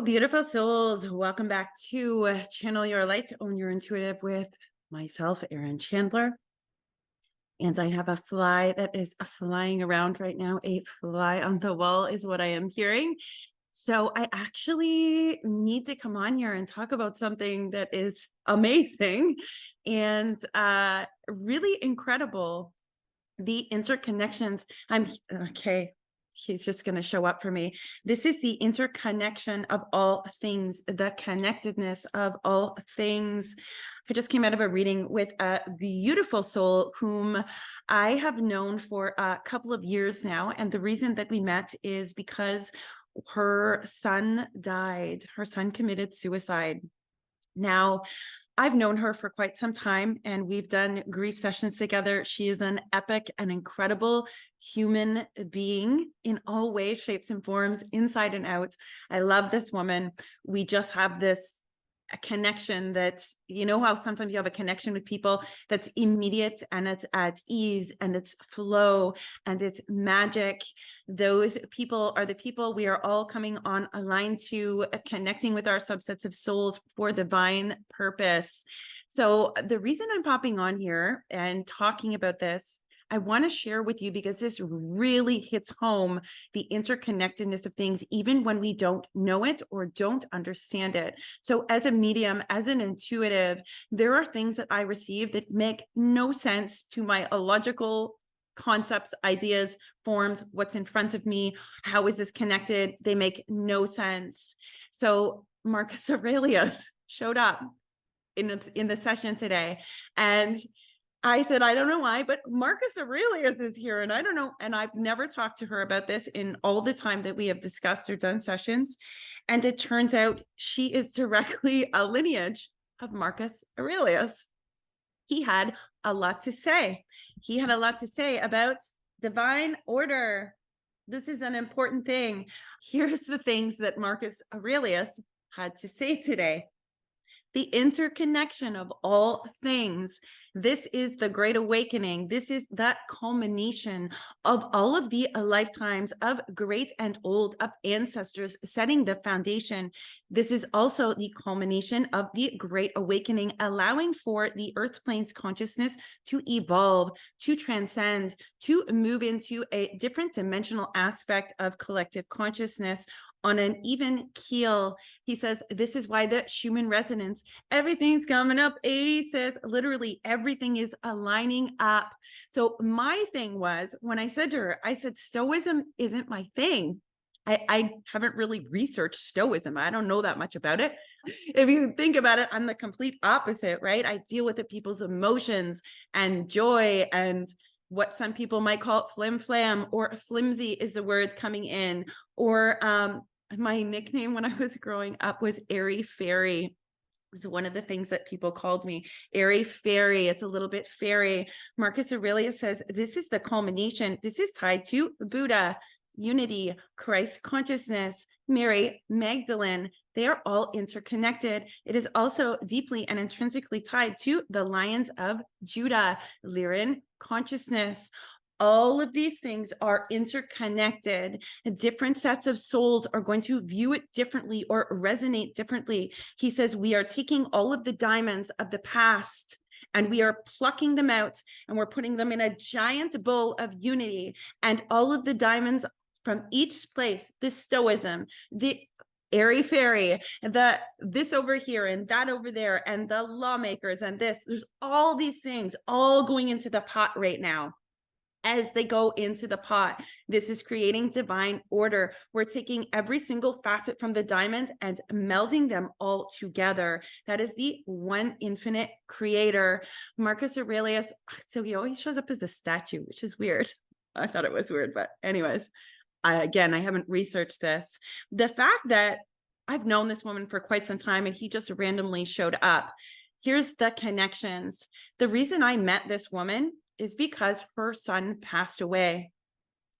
Beautiful souls. Welcome back to Channel Your Light, Own Your Intuitive with myself, Erin Chandler. And I have a fly that is flying around right now. A fly on the wall is what I am hearing. So I actually need to come on here and talk about something that is amazing and really incredible. The interconnections. I'm okay. He's just going to show up for me. This is the interconnection of all things, the connectedness of all things. I just came out of a reading with a beautiful soul whom I have known for a couple of years now. And the reason that we met is because her son died. Her son committed suicide. Now, I've known her for quite some time and we've done grief sessions together. She is an epic and incredible human being in all ways, shapes, and forms, inside and out. I love this woman. We just have this a connection that's, you know how sometimes you have a connection with people that's immediate and it's at ease and it's flow and it's magic. Those people are the people we are all coming on aligned to, connecting with our subsets of souls for divine purpose. So the reason I'm popping on here and talking about this, I want to share with you because this really hits home the interconnectedness of things, even when we don't know it or don't understand it. So as a medium, as an intuitive, there are things that I receive that make no sense to my logical concepts, ideas, forms, what's in front of me. How is this connected? They make no sense. So Marcus Aurelius showed up in the session today, and I said, I don't know why, but Marcus Aurelius is here. And I don't know. And I've never talked to her about this in all the time that we have discussed or done sessions. And it turns out she is directly a lineage of Marcus Aurelius. He had a lot to say. He had a lot to say about divine order. This is an important thing. Here's the things that Marcus Aurelius had to say today. The interconnection of all things. This is the Great Awakening. This is that culmination of all of the lifetimes of great and old, of ancestors setting the foundation. This is also the culmination of the Great Awakening, allowing for the Earth plane's consciousness to evolve, to transcend, to move into a different dimensional aspect of collective consciousness on an even keel. He says, this is why the Schumann resonance, everything's coming up. He says, literally, everything is aligning up. So my thing was, when I said to her, I said, Stoicism isn't my thing. I haven't really researched Stoicism. I don't know that much about it. If you think about it, I'm the complete opposite, right? I deal with the people's emotions and joy and what some people might call flim flam, or flimsy is the words coming in, or my nickname when I was growing up was Airy Fairy. It was one of the things that people called me, Airy Fairy. It's a little bit fairy. Marcus Aurelius says, this is the culmination. This is tied to Buddha, unity, Christ consciousness, Mary Magdalene. They are all interconnected. It is also deeply and intrinsically tied to the Lions of Judah, Lyran consciousness. All of these things are interconnected. Different sets of souls are going to view it differently or resonate differently. He says, we are taking all of the diamonds of the past and we are plucking them out and we're putting them in a giant bowl of unity. And all of the diamonds from each place, the Stoicism, the airy fairy, this over here and that over there, and the lawmakers and this, there's all these things all going into the pot right now. As they go into the pot, this is creating divine order. We're taking every single facet from the diamond and melding them all together. That is the one infinite creator. Marcus Aurelius, so he always shows up as a statue, which is weird. I thought it was weird, but anyways, I haven't researched this. The fact that I've known this woman for quite some time and he just randomly showed up. Here's the connections. The reason I met this woman is because her son passed away.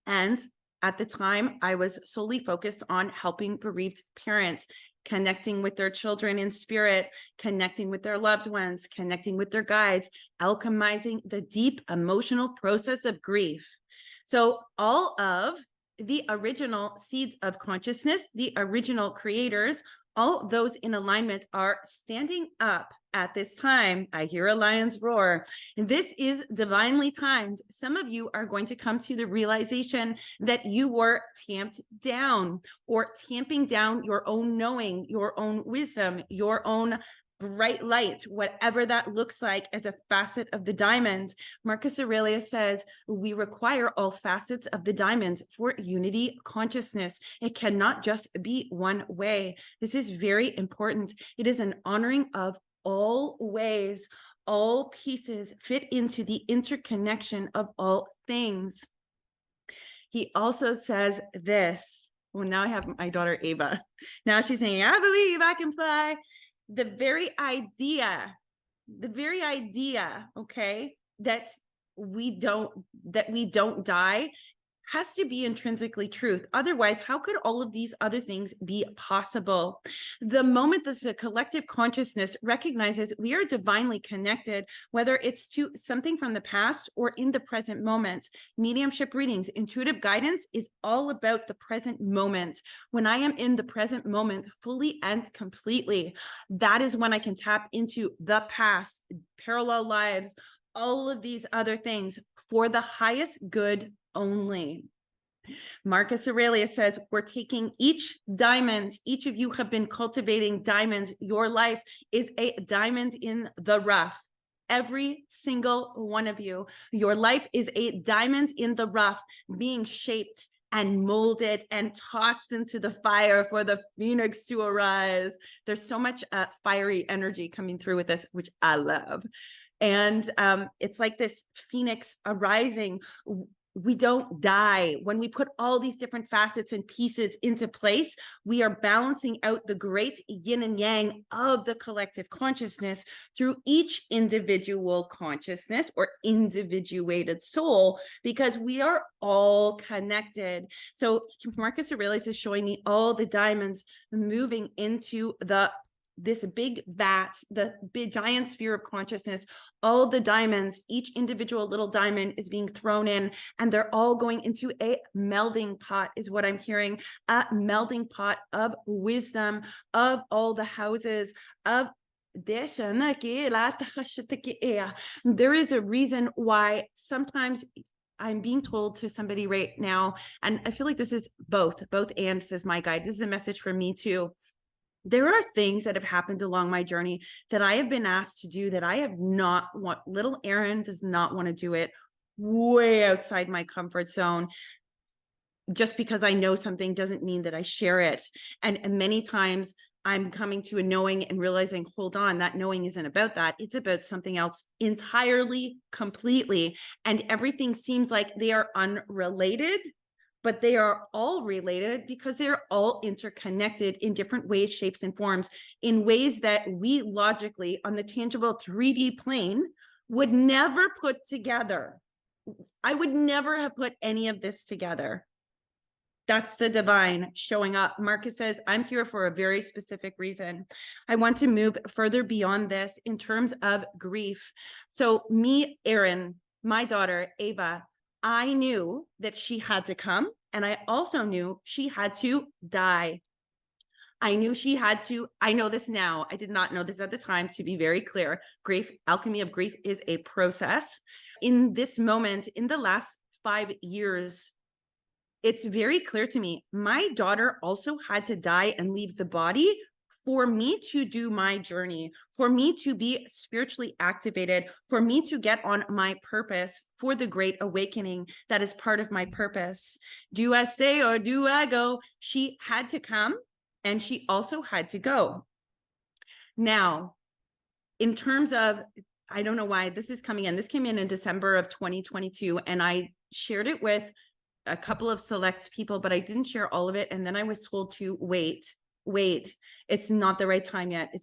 And at the time, I was solely focused on helping bereaved parents, connecting with their children in spirit, connecting with their loved ones, connecting with their guides, alchemizing the deep emotional process of grief. So all of the original seeds of consciousness, the original creators, all those in alignment are standing up at this time. I hear a lion's roar. And this is divinely timed. Some of you are going to come to the realization that you were tamped down, or tamping down your own knowing, your own wisdom, your own bright light, whatever that looks like as a facet of the diamond. Marcus Aurelius says, we require all facets of the diamond for unity consciousness. It cannot just be one way. This is very important. It is an honoring of all ways. All pieces fit into the interconnection of all things. He also says this. Well, now I have my daughter Ava. Now she's saying, I believe I can fly. The very idea, okay, that we don't die has to be intrinsically truth. Otherwise, how could all of these other things be possible? The moment that the collective consciousness recognizes we are divinely connected, whether it's to something from the past or in the present moment. Mediumship readings, intuitive guidance is all about the present moment. When I am in the present moment fully and completely, that is when I can tap into the past, parallel lives, all of these other things for the highest good only. Marcus Aurelius says, we're taking each diamond. Each of you have been cultivating diamonds. Your life is a diamond in the rough. Every single one of you. Your life is a diamond in the rough, being shaped and molded and tossed into the fire for the phoenix to arise. There's so much fiery energy coming through with this, which I love. And it's like this phoenix arising. We don't die. When we put all these different facets and pieces into place, we are balancing out the great yin and yang of the collective consciousness through each individual consciousness or individuated soul, because we are all connected. So Marcus Aurelius is showing me all the diamonds moving into this big vat, the big giant sphere of consciousness. All the diamonds, each individual little diamond is being thrown in, and they're all going into a melding pot, is what I'm hearing. A melding pot of wisdom, of all the houses, of there is a reason why sometimes I'm being told to somebody right now, and I feel like this is both and says my guide. This is a message for me too. There are things that have happened along my journey that I have been asked to do that I have not want. Little Erin does not want to do it, way outside my comfort zone. Just because I know something doesn't mean that I share it. And many times I'm coming to a knowing and realizing, hold on, that knowing isn't about that. It's about something else entirely, completely. And everything seems like they are unrelated, but they are all related because they're all interconnected in different ways, shapes, and forms, in ways that we logically on the tangible 3D plane would never put together. I would never have put any of this together. That's the divine showing up. Marcus says, I'm here for a very specific reason. I want to move further beyond this in terms of grief. So me, Erin, my daughter, Ava, I knew that she had to come, and I also knew she had to die. I knew she had to. I know this now. I did not know this at the time, to be very clear. Grief, alchemy of grief is a process. In this moment, in the last 5 years, it's very clear to me, my daughter also had to die and leave the body for me to do my journey, for me to be spiritually activated, for me to get on my purpose for the great awakening that is part of my purpose. Do I stay or do I go? She had to come, and she also had to go. Now, in terms of, I don't know why this is coming in. This came in December of 2022, and I shared it with a couple of select people, but I didn't share all of it. And then I was told to wait, it's not the right time yet.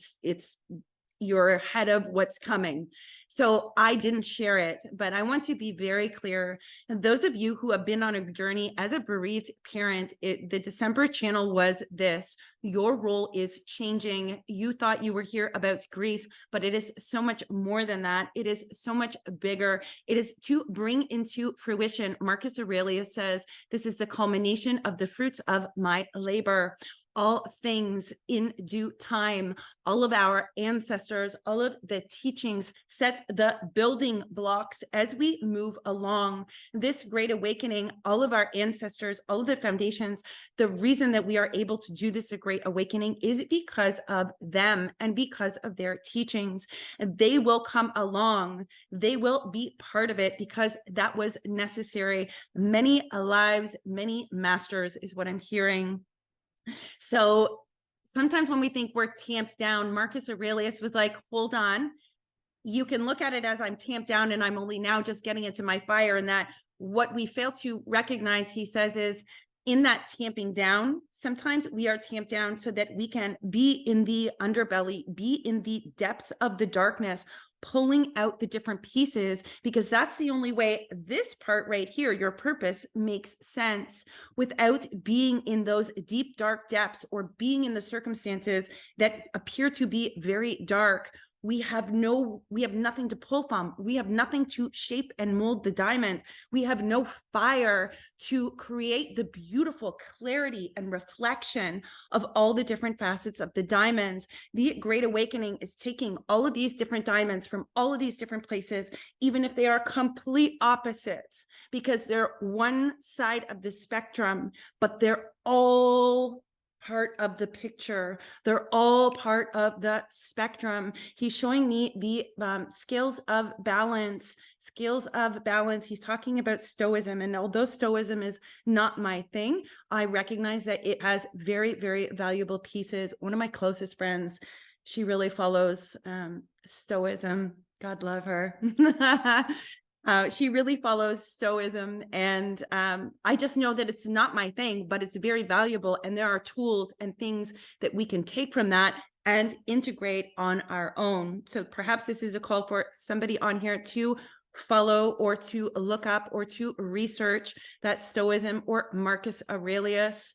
you're ahead of what's coming. So I didn't share it, but I want to be very clear. And those of you who have been on a journey as a bereaved parent, the December channel was this: your role is changing. You thought you were here about grief, but it is so much more than that. It is so much bigger. It is to bring into fruition. Marcus Aurelius says, this is the culmination of the fruits of my labor. All things in due time. All of our ancestors, all of the teachings set the building blocks as we move along this great awakening. All of our ancestors, all of the foundations, the reason that we are able to do this great awakening is because of them and because of their teachings. They will come along. They will be part of it because that was necessary. Many lives, many masters is what I'm hearing. So sometimes when we think we're tamped down, Marcus Aurelius was like, hold on, you can look at it as I'm tamped down and I'm only now just getting into my fire. And that what we fail to recognize, he says, is in that tamping down, sometimes we are tamped down so that we can be in the underbelly, be in the depths of the darkness, pulling out the different pieces, because that's the only way this part right here, your purpose, makes sense. Without being in those deep, dark depths or being in the circumstances that appear to be very dark, we have nothing to pull from. We have nothing to shape and mold the diamond. We have no fire to create the beautiful clarity and reflection of all the different facets of the diamonds. The Great Awakening is taking all of these different diamonds from all of these different places, even if they are complete opposites, because they're one side of the spectrum, but they're all part of the picture. They're all part of the spectrum. He's showing me the skills of balance. He's talking about Stoicism. And although Stoicism is not my thing, I recognize that it has very, very valuable pieces. One of my closest friends, she really follows Stoicism. God love her. She really follows Stoicism, and I just know that it's not my thing, but it's very valuable, and there are tools and things that we can take from that and integrate on our own. So perhaps this is a call for somebody on here to follow or to look up or to research that Stoicism or Marcus Aurelius.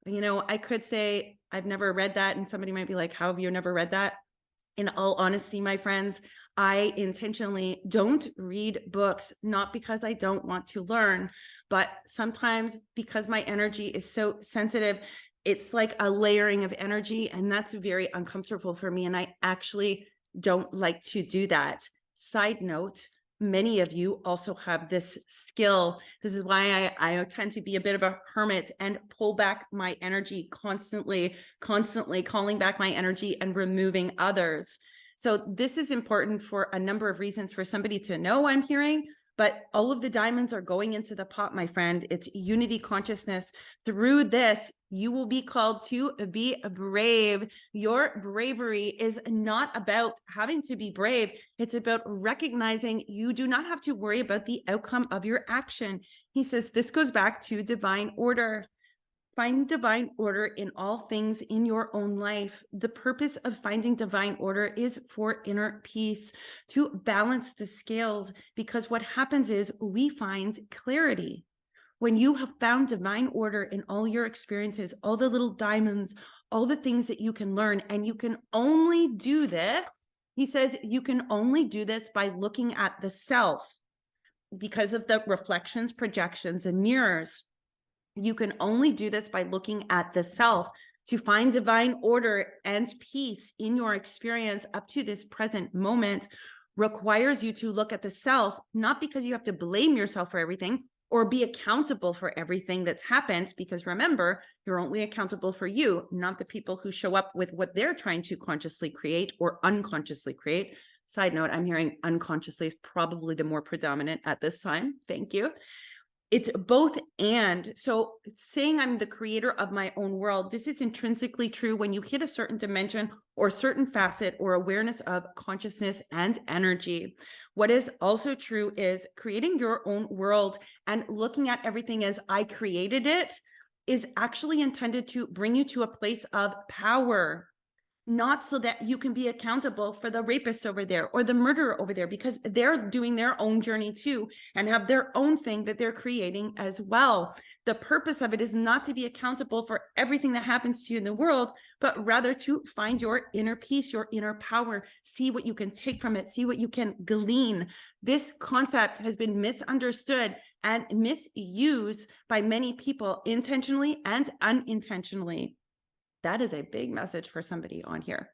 You know, I could say I've never read that, and somebody might be like, how have you never read that? In all honesty, my friends, I intentionally don't read books, not because I don't want to learn, but sometimes because my energy is so sensitive, it's like a layering of energy, and that's very uncomfortable for me. And I actually don't like to do that. Side note, many of you also have this skill. This is why I tend to be a bit of a hermit and pull back my energy constantly calling back my energy and removing others. So this is important for a number of reasons for somebody to know, I'm hearing, but all of the diamonds are going into the pot, my friend. It's unity consciousness. Through this, you will be called to be brave. Your bravery is not about having to be brave. It's about recognizing you do not have to worry about the outcome of your action. He says this goes back to divine order. Find divine order in all things in your own life. The purpose of finding divine order is for inner peace, to balance the scales, because what happens is we find clarity. When you have found divine order in all your experiences, all the little diamonds, all the things that you can learn, and you can only do this, he says, you can only do this by looking at the self because of the reflections, projections, and mirrors. You can only do this by looking at the self. To find divine order and peace in your experience up to this present moment requires you to look at the self, not because you have to blame yourself for everything or be accountable for everything that's happened, because remember, you're only accountable for you, not the people who show up with what they're trying to consciously create or unconsciously create. Side note, I'm hearing unconsciously is probably the more predominant at this time. Thank you. It's both and. So saying I'm the creator of my own world, this is intrinsically true when you hit a certain dimension or a certain facet or awareness of consciousness and energy. What is also true is creating your own world and looking at everything as I created it is actually intended to bring you to a place of power. not so that you can be accountable for the rapist over there or the murderer over there, because they're doing their own journey too and have their own thing that they're creating as well. The purpose of it is not to be accountable for everything that happens to you in the world, but rather to find your inner peace, your inner power, see what you can take from it, see what you can glean. This concept has been misunderstood and misused by many people, intentionally and unintentionally. That is a big message for somebody on here.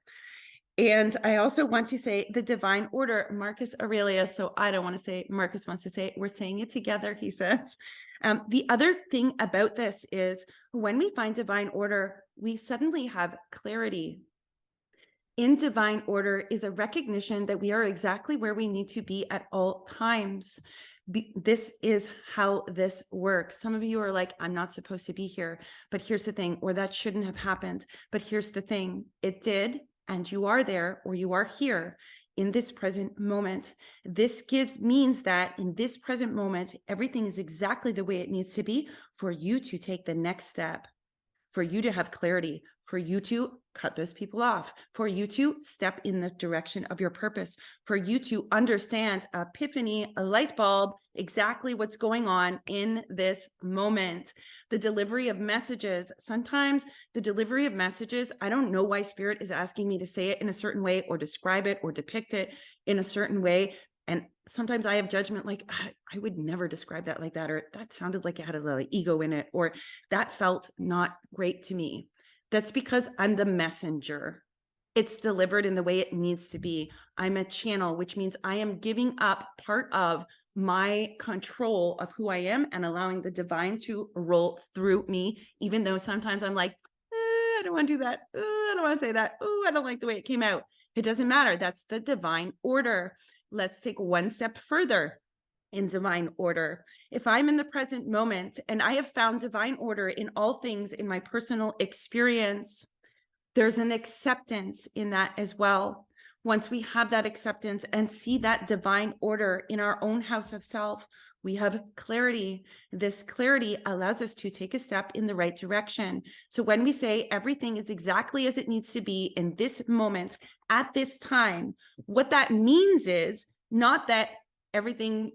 And I also want to say the divine order, Marcus Aurelius. So I don't want to say, Marcus wants to say it. We're saying it together, he says. The other thing about this is when we find divine order, we suddenly have clarity. In divine order is a recognition that we are exactly where we need to be at all times. This is how this works. Some of you are like, I'm not supposed to be here, but here's the thing, or that shouldn't have happened. But here's the thing, it did, and you are there, or you are here in this present moment. This means that in this present moment, everything is exactly the way it needs to be for you to take the next step, for you to have clarity, for you to cut those people off, for you to step in the direction of your purpose, for you to understand epiphany, a light bulb, exactly what's going on in this moment. The delivery of messages, sometimes the delivery of messages, I don't know why Spirit is asking me to say it in a certain way or describe it or depict it in a certain way. And sometimes I have judgment, like, I would never describe that like that, or that sounded like it had a little ego in it, or that felt not great to me. That's because I'm the messenger. It's delivered in the way it needs to be. I'm a channel, which means I am giving up part of my control of who I am and allowing the divine to roll through me, even though sometimes I'm like, I don't want to do that. I don't want to say that. I don't like the way it came out. It doesn't matter. That's the divine order. Let's take one step further in divine order. If I'm in the present moment and I have found divine order in all things in my personal experience, there's an acceptance in that as well. Once we have that acceptance and see that divine order in our own house of self, we have clarity. This clarity allows us to take a step in the right direction. So when we say everything is exactly as it needs to be in this moment, at this time, what that means is not that everything,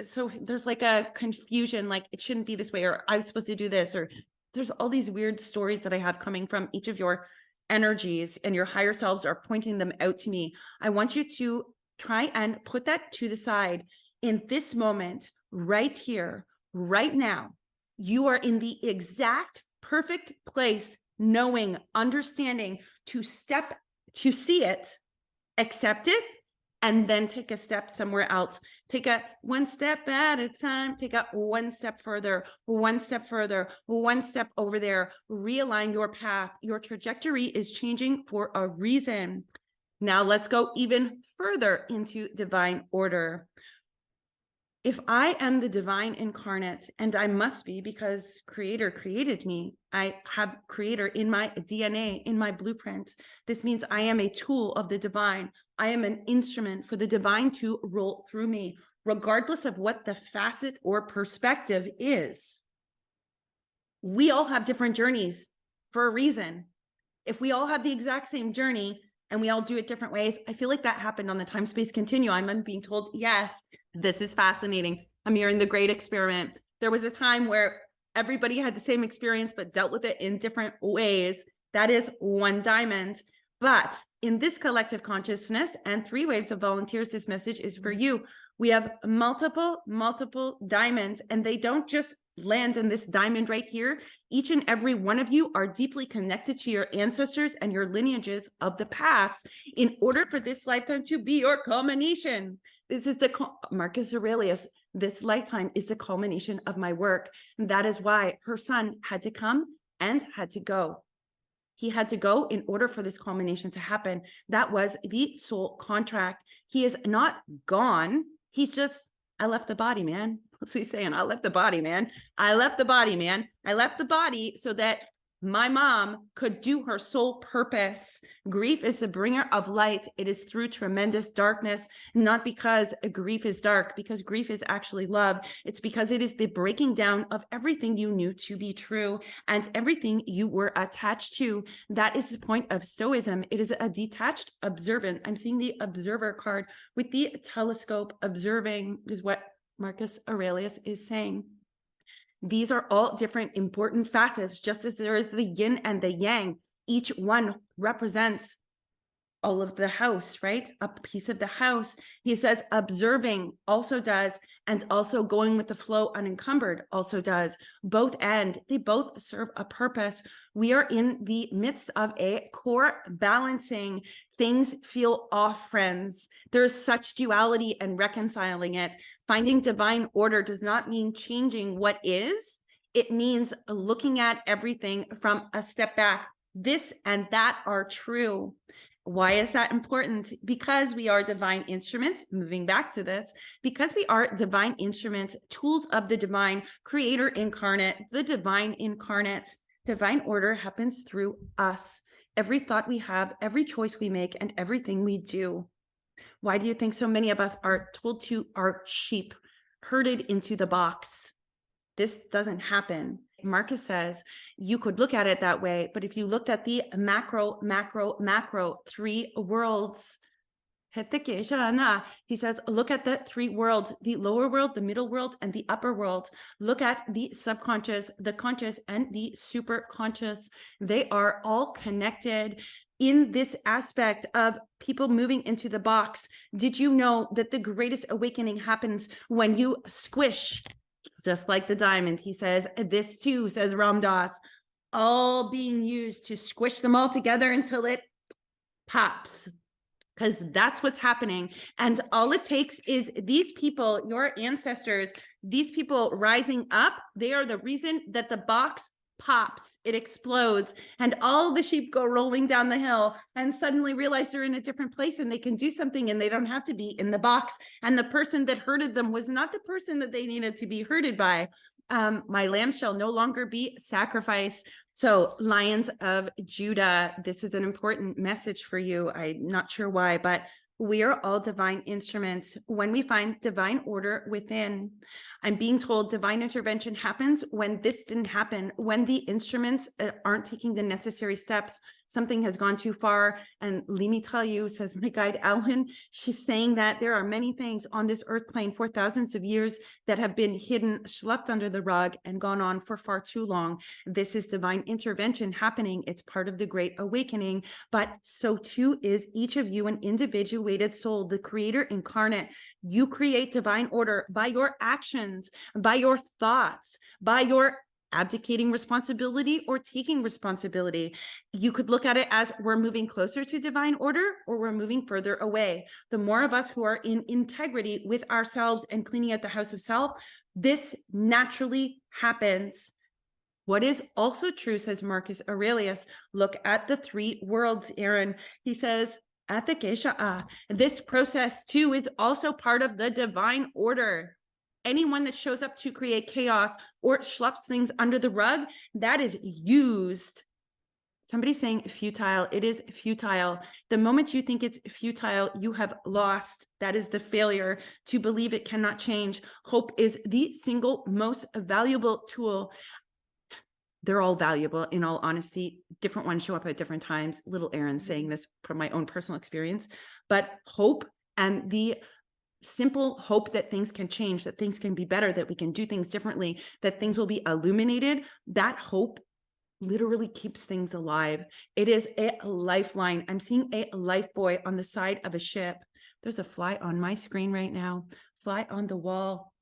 so there's like a confusion, like it shouldn't be this way, or I'm supposed to do this, or there's all these weird stories that I have coming from each of your energies, and your higher selves are pointing them out to me. I want you to try and put that to the side. In this moment, right here, right now, you are in the exact perfect place, knowing, understanding, to see it, accept it, and then take a step somewhere else. Take a one step at a time, take a one step further, one step further, one step over there. Realign your path. Your trajectory is changing for a reason. Now let's go even further into divine order. If I am the divine incarnate, and I must be because Creator created me, I have Creator in my DNA, in my blueprint. This means I am a tool of the divine. I am an instrument for the divine to roll through me, regardless of what the facet or perspective is. We all have different journeys for a reason. If we all have the exact same journey and we all do it different ways, I feel like that happened on the time-space continuum. I'm being told, yes, this is fascinating. I'm hearing the great experiment. There was a time where everybody had the same experience, but dealt with it in different ways. That is one diamond. But in this collective consciousness and 3 waves of volunteers, this message is for you. We have multiple diamonds, and they don't just land in this diamond right here. Each and every one of you are deeply connected to your ancestors and your lineages of the past in order for this lifetime to be your culmination. This is the Marcus Aurelius. This lifetime is the culmination of my work. And that is why her son had to come and had to go. He had to go in order for this culmination to happen. That was the soul contract. He is not gone. He's just, I left the body, man. What's he saying? I left the body, man. I left the body, man. I left the body so that My mom could do her sole purpose. Grief is the bringer of light. It is through tremendous darkness, not because grief is dark, because grief is actually love. It's because it is the breaking down of everything you knew to be true and everything you were attached to. That is the point of Stoicism. It is a detached observant. I'm seeing the observer card with the telescope. Observing is what Marcus Aurelius is saying. These are all different important facets, just as there is the yin and the yang. Each one represents all of the house, right? A piece of the house. He says observing also does, and also going with the flow unencumbered also does. Both end, they both serve a purpose. We are in the midst of a core balancing. Things feel off, friends. There's such duality and reconciling it. Finding divine order does not mean changing what is. It means looking at everything from a step back. This and that are true. Why is that important? Because we are divine instruments, moving back to this, because we are divine instruments, tools of the divine, creator incarnate, the divine incarnate. Divine order happens through us. Every thought we have, every choice we make, and everything we do. Why do you think so many of us are told to are sheep, herded into the box? This doesn't happen. Marcus says you could look at it that way, but if you looked at the macro, three worlds, he says, look at the three worlds, the lower world, the middle world, and the upper world. Look at the subconscious, the conscious, and the super conscious. They are all connected in this aspect of people moving into the box. Did you know that the greatest awakening happens when you squish? Just like the diamond, he says, this too, says Ram Dass, all being used to squish them all together until it pops, because that's what's happening. And all it takes is these people, your ancestors, these people rising up, they are the reason that the box pops, it explodes, and all the sheep go rolling down the hill and suddenly realize they're in a different place and they can do something and they don't have to be in the box. And the person that herded them was not the person that they needed to be herded by. My lamb shall no longer be sacrificed. So Lions of Judah, this is an important message for you. I'm not sure why, but we are all divine instruments. When we find divine order within, I'm being told divine intervention happens when this didn't happen, when the instruments aren't taking the necessary steps. Something has gone too far. And let me tell you, says my guide Ellen, she's saying that there are many things on this earth plane for thousands of years that have been hidden, left under the rug, and gone on for far too long. This is divine intervention happening. It's part of the Great Awakening, but so too is each of you, an individuated soul, the creator incarnate. You create divine order by your actions, by your thoughts, by your abdicating responsibility or taking responsibility. You could look at it as we're moving closer to divine order or we're moving further away. The more of us who are in integrity with ourselves and cleaning out the house of self, this naturally happens. What is also true, says Marcus Aurelius, look at the three worlds, Aaron. He says, at the Gesha, this process too is also part of the divine order. Anyone that shows up to create chaos or schleps things under the rug, that is used. Somebody's saying futile. It is futile. The moment you think it's futile, you have lost. That is the failure to believe it cannot change. Hope is the single most valuable tool. They're all valuable, in all honesty. Different ones show up at different times. Little Aaron saying this from my own personal experience, but hope and the simple hope that things can change, that things can be better, that we can do things differently, that things will be illuminated, that hope literally keeps things alive. It is a lifeline. I'm seeing a life buoy on the side of a ship. There's a fly on my screen right now, fly on the wall.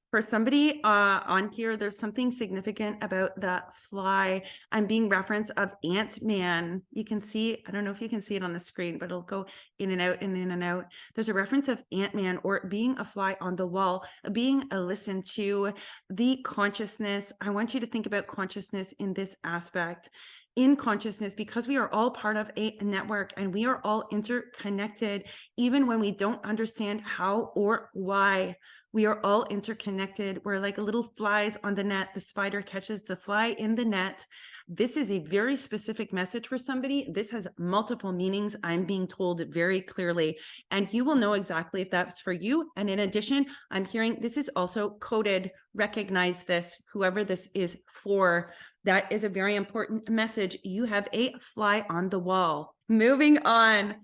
For somebody on here, there's something significant about the fly. I'm being reference of Ant-Man. You can see, I don't know if you can see it on the screen, but it'll go in and out and in and out. There's a reference of Ant-Man or being a fly on the wall, being a listen to, the consciousness. I want you to think about consciousness in this aspect. In consciousness, because we are all part of a network and we are all interconnected, even when we don't understand how or why. We are all interconnected. We're like little flies on the net. The spider catches the fly in the net. This is a very specific message for somebody. This has multiple meanings. I'm being told very clearly, and you will know exactly if that's for you. And in addition, I'm hearing this is also coded. Recognize this, whoever this is for. That is a very important message. You have a fly on the wall. Moving on.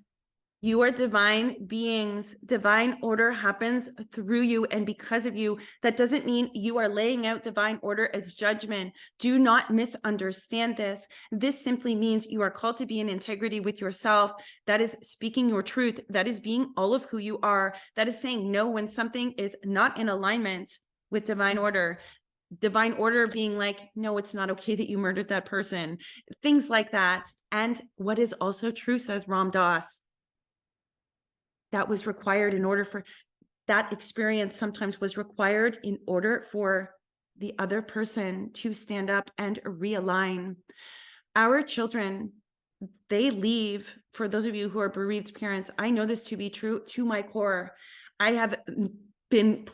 You are divine beings. Divine order happens through you and because of you. That doesn't mean you are laying out divine order as judgment. Do not misunderstand this. This simply means you are called to be in integrity with yourself. That is speaking your truth. That is being all of who you are. That is saying no when something is not in alignment with divine order. Divine order being like, no, it's not okay that you murdered that person. Things like that. And what is also true, says Ram Dass, that was required in order for that experience sometimes was required in order for the other person to stand up and realign. Our children, they leave, for those of you who are bereaved parents, I know this to be true to my core. I have been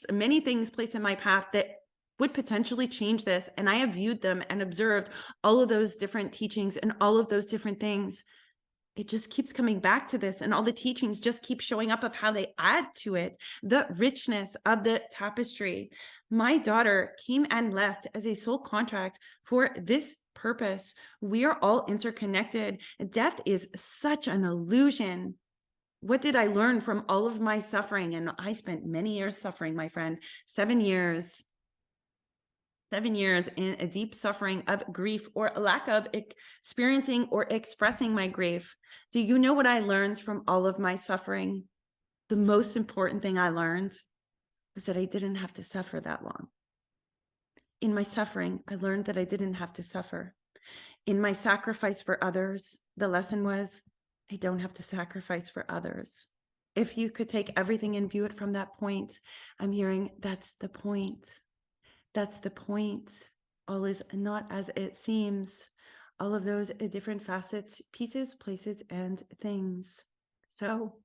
many things placed in my path that would potentially change this. And I have viewed them and observed all of those different teachings and all of those different things. It just keeps coming back to this, and all the teachings just keep showing up of how they add to it, the richness of the tapestry. My daughter came and left as a soul contract for this purpose. We are all interconnected. Death is such an illusion. What did I learn from all of my suffering? And I spent many years suffering, my friend, 7 years. 7 years in a deep suffering of grief or a lack of experiencing or expressing my grief. Do you know what I learned from all of my suffering? The most important thing I learned was that I didn't have to suffer that long. In my suffering, I learned that I didn't have to suffer. In my sacrifice for others, the lesson was, I don't have to sacrifice for others. If you could take everything and view it from that point, I'm hearing that's the point. That's the point. All is not as it seems. All of those different facets, pieces, places, and things. So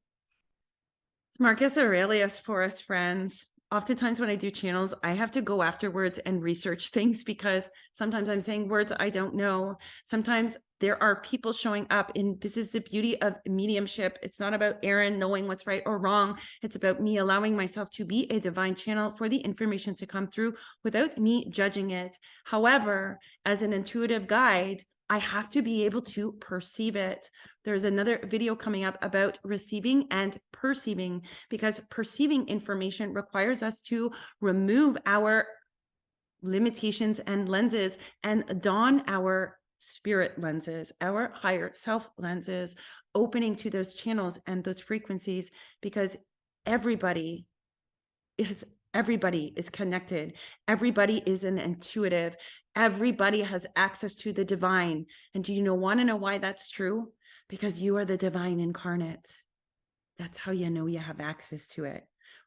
it's Marcus Aurelius for us, friends. Oftentimes when I do channels, I have to go afterwards and research things because sometimes I'm saying words I don't know. Sometimes there are people showing up, and this is the beauty of mediumship. It's not about Aaron knowing what's right or wrong. It's about me allowing myself to be a divine channel for the information to come through without me judging it. However, as an intuitive guide, I have to be able to perceive it. There's another video coming up about receiving and perceiving, because perceiving information requires us to remove our limitations and lenses and don our spirit lenses, our higher self lenses, opening to those channels and those frequencies, because everybody is connected. Everybody is an intuitive. Everybody has access to the divine. And do you want to know why that's true? Because you are the divine incarnate. That's how you know you have access to it.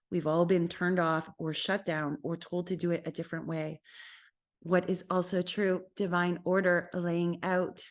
We've all been turned off or shut down or told to do it a different way. What is also true, divine order laying out.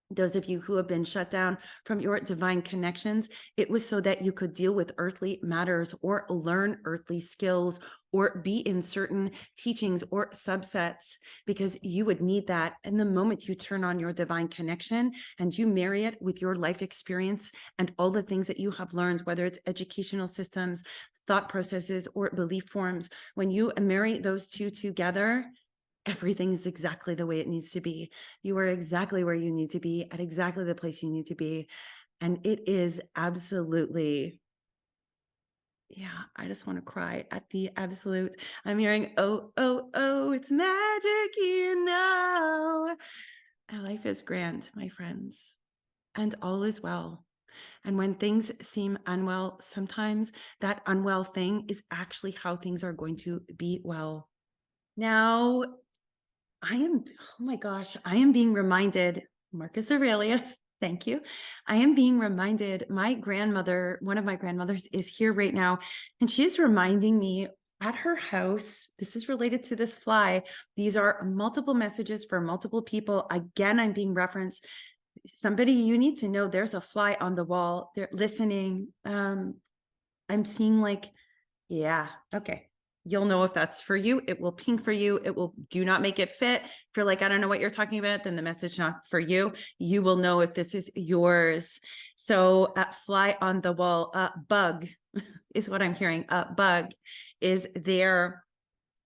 Those of you who have been shut down from your divine connections, it was so that you could deal with earthly matters or learn earthly skills or be in certain teachings or subsets, because you would need that. And the moment you turn on your divine connection and you marry it with your life experience and all the things that you have learned, whether it's educational systems, thought processes, or belief forms, when you marry those two together, everything is exactly the way it needs to be. You are exactly where you need to be at exactly the place you need to be. And it is absolutely, I just want to cry at the absolute. I'm hearing, oh, oh, oh, it's magic, And life is grand, my friends, and all is well. And when things seem unwell, sometimes that unwell thing is actually how things are going to be well. Now, I am being reminded, Marcus Aurelius, thank you. I am being reminded, my grandmother, one of my grandmothers is here right now, and she is reminding me at her house, this is related to this fly. These are multiple messages for multiple people. Again, I'm being referenced. Somebody, you need to know there's a fly on the wall. They're listening. I'm seeing okay. You'll know if that's for you. It will ping for you. It will do not make it fit. If you're like, I don't know what you're talking about, then the message not for you. You will know if this is yours. So fly on the wall, bug is what I'm hearing. Bug is there.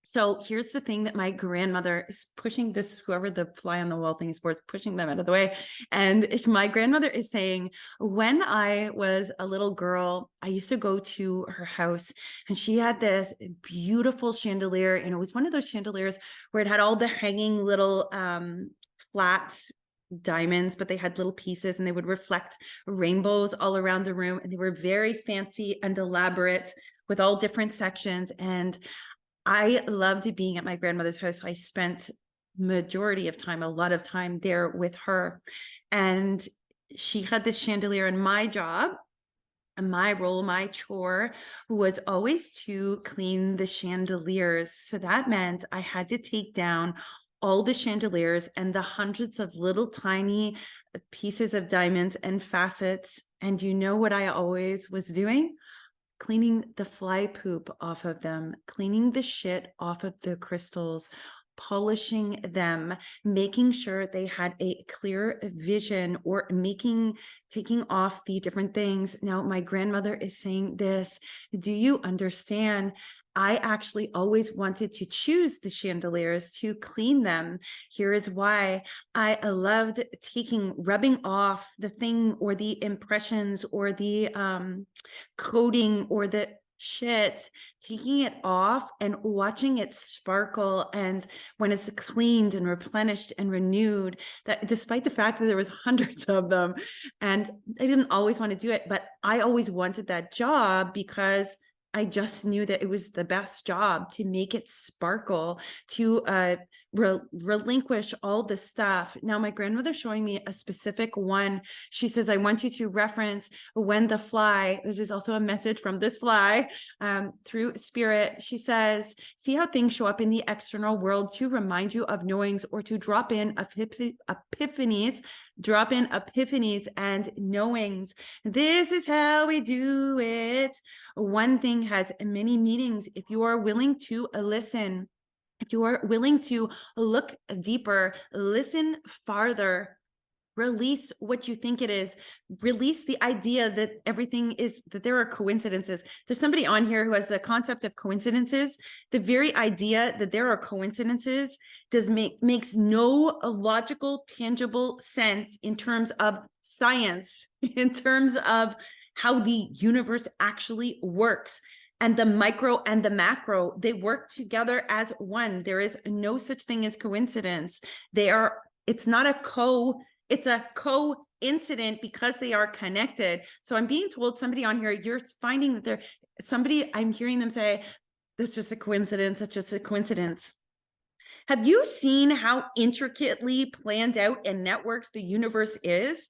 So here's the thing that my grandmother is pushing this, whoever the fly on the wall thing is for, is pushing them out of the way. And my grandmother is saying, when I was a little girl, I used to go to her house and she had this beautiful chandelier. And it was one of those chandeliers where it had all the hanging little flat diamonds, but they had little pieces and they would reflect rainbows all around the room. And they were very fancy and elaborate with all different sections. And I loved being at my grandmother's house. I spent majority of time, a lot of time there with her. And she had this chandelier, and my job and my role, my chore was always to clean the chandeliers. So that meant I had to take down all the chandeliers and the hundreds of little tiny pieces of diamonds and facets. And you know what I always was doing? Cleaning the fly poop off of them, cleaning the shit off of the crystals, polishing them, making sure they had a clear vision, or taking off the different things. Now, my grandmother is saying this, do you understand? I actually always wanted to choose the chandeliers to clean them. Here is why. I loved rubbing off the thing or the impressions or the coating or the shit, taking it off and watching it sparkle. And when it's cleaned and replenished and renewed, that despite the fact that there was hundreds of them, and I didn't always want to do it, but I always wanted that job because I just knew that it was the best job to make it sparkle, to relinquish all the stuff. Now, my grandmother's showing me a specific one. She says, I want you to reference when the fly, this is also a message from this fly through spirit. She says, see how things show up in the external world to remind you of knowings, or to drop in epiphanies and knowings. This is how we do it. One thing has many meanings. If you are willing to listen, if you are willing to look deeper, listen farther, release what you think it is, release the idea that that there are coincidences. There's somebody on here who has the concept of coincidences. The very idea that there are coincidences makes no logical, tangible sense in terms of science, in terms of how the universe actually works. And the micro and the macro, they work together as one. There is no such thing as coincidence. It's a coincident because they are connected. So I'm being told, somebody on here, you're finding that I'm hearing them say, that's just a coincidence. That's just a coincidence. Have you seen how intricately planned out and networked the universe is?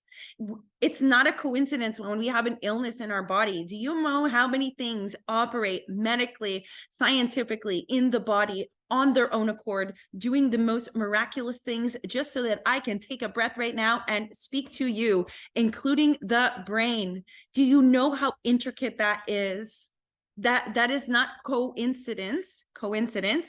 It's not a coincidence when we have an illness in our body. Do you know how many things operate medically, scientifically in the body on their own accord, doing the most miraculous things just so that I can take a breath right now and speak to you, including the brain? Do you know how intricate that is? That is not coincidence,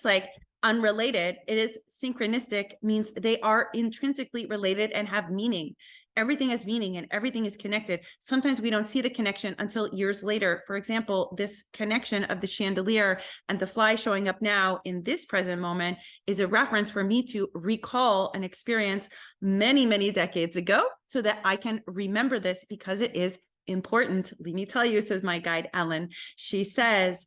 like unrelated. It is synchronistic, means they are intrinsically related and have meaning. Everything has meaning and everything is connected. Sometimes we don't see the connection until years later. For example, this connection of the chandelier and the fly showing up now in this present moment is a reference for me to recall an experience many, many decades ago so that I can remember this, because it is important. Let me tell you, says my guide, Ellen. She says,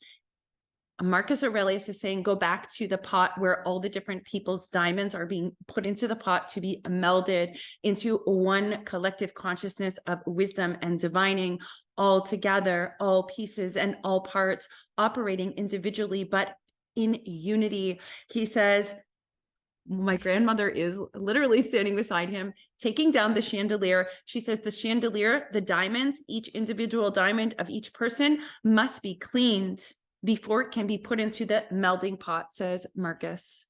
Marcus Aurelius is saying, go back to the pot where all the different people's diamonds are being put into the pot to be melded into one collective consciousness of wisdom and divining, all together, all pieces and all parts operating individually, but in unity. He says, my grandmother is literally standing beside him, taking down the chandelier. She says the chandelier, the diamonds, each individual diamond of each person must be cleaned before it can be put into the melding pot, says Marcus.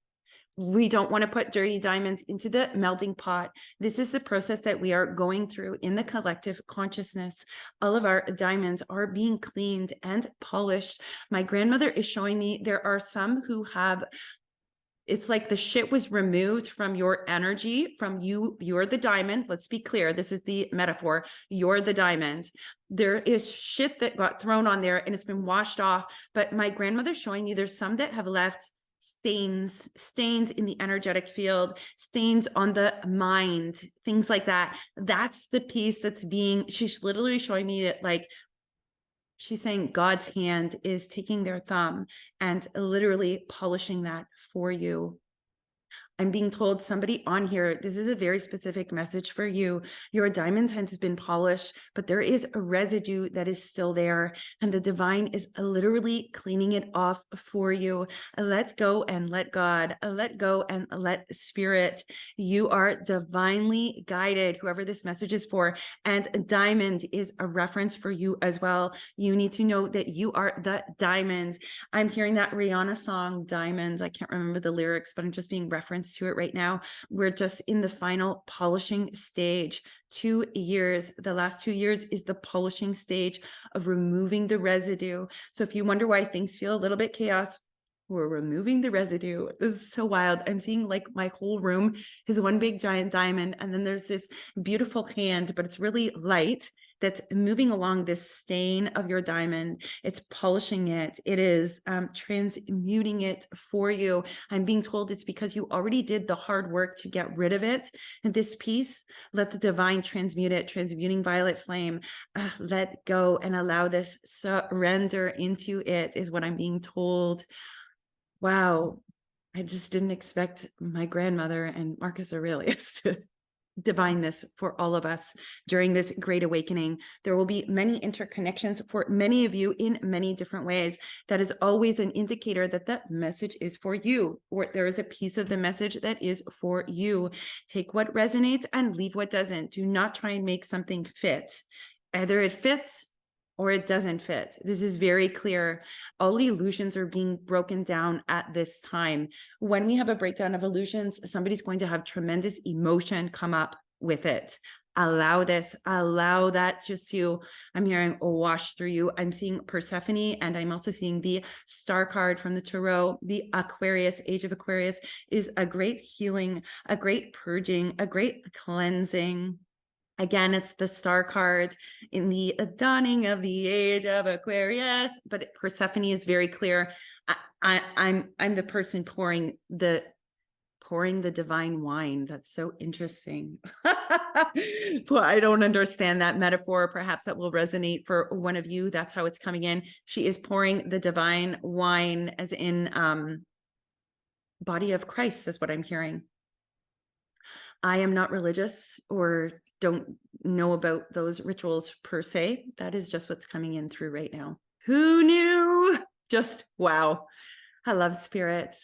We don't want to put dirty diamonds into the melting pot. This is the process that we are going through in the collective consciousness. All of our diamonds are being cleaned and polished. My grandmother is showing me there are some who have, it's like the shit was removed from your energy, from you. You're the diamond. Let's be clear. This is the metaphor. You're the diamond. There is shit that got thrown on there and it's been washed off. But my grandmother's showing me there's some that have left stains in the energetic field, stains on the mind, things like that. That's the piece that's being, she's literally showing me that, like, she's saying God's hand is taking their thumb and literally polishing that for you. I'm being told somebody on here, this is a very specific message for you. Your diamond has been polished, but there is a residue that is still there. And the divine is literally cleaning it off for you. Let go and let God, let go and let spirit. You are divinely guided, whoever this message is for. And diamond is a reference for you as well. You need to know that you are the diamond. I'm hearing that Rihanna song, Diamonds. I can't remember the lyrics, but I'm just being referenced to it right now. We're just in the final polishing stage. 2 years, the last 2 years is the polishing stage of removing the residue. So if you wonder why things feel a little bit chaos, we're removing the residue. This is so wild. I'm seeing like my whole room is one big giant diamond. And then there's this beautiful hand, but it's really light, that's moving along this stain of your diamond. It's polishing it. It is transmuting it for you. I'm being told it's because you already did the hard work to get rid of it. And this piece, let the divine transmute it, transmuting violet flame. Let go and allow this surrender into it is what I'm being told. Wow. I just didn't expect my grandmother and Marcus Aurelius to divine this for all of us during this great awakening. There will be many interconnections for many of you in many different ways. That is always an indicator that the message is for you, or there is a piece of the message that is for you. Take what resonates and leave what doesn't. Do not try and make something fit. Either it fits or it doesn't fit. This is very clear. All illusions are being broken down at this time. When we have a breakdown of illusions, somebody's going to have tremendous emotion come up with it. Allow this, allow that just to, I'm hearing wash through you. I'm seeing Persephone, and I'm also seeing the star card from the Tarot. The Aquarius, Age of Aquarius, is a great healing, a great purging, a great cleansing. Again, it's the star card in the dawning of the age of Aquarius, but Persephone is very clear. I'm the person pouring the divine wine. That's so interesting. Well, I don't understand that metaphor. Perhaps that will resonate for one of you. That's how it's coming in. She is pouring the divine wine, as in body of Christ, is what I'm hearing. I am not religious or don't know about those rituals per se. That is just what's coming in through right now. Who knew? Just wow. I love spirit.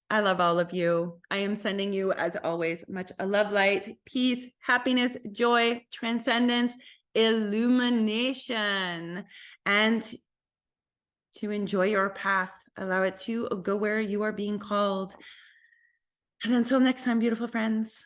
I love all of you. I am sending you, as always, much love, light, peace, happiness, joy, transcendence, illumination, and to enjoy your path. Allow it to go where you are being called. And until next time, beautiful friends.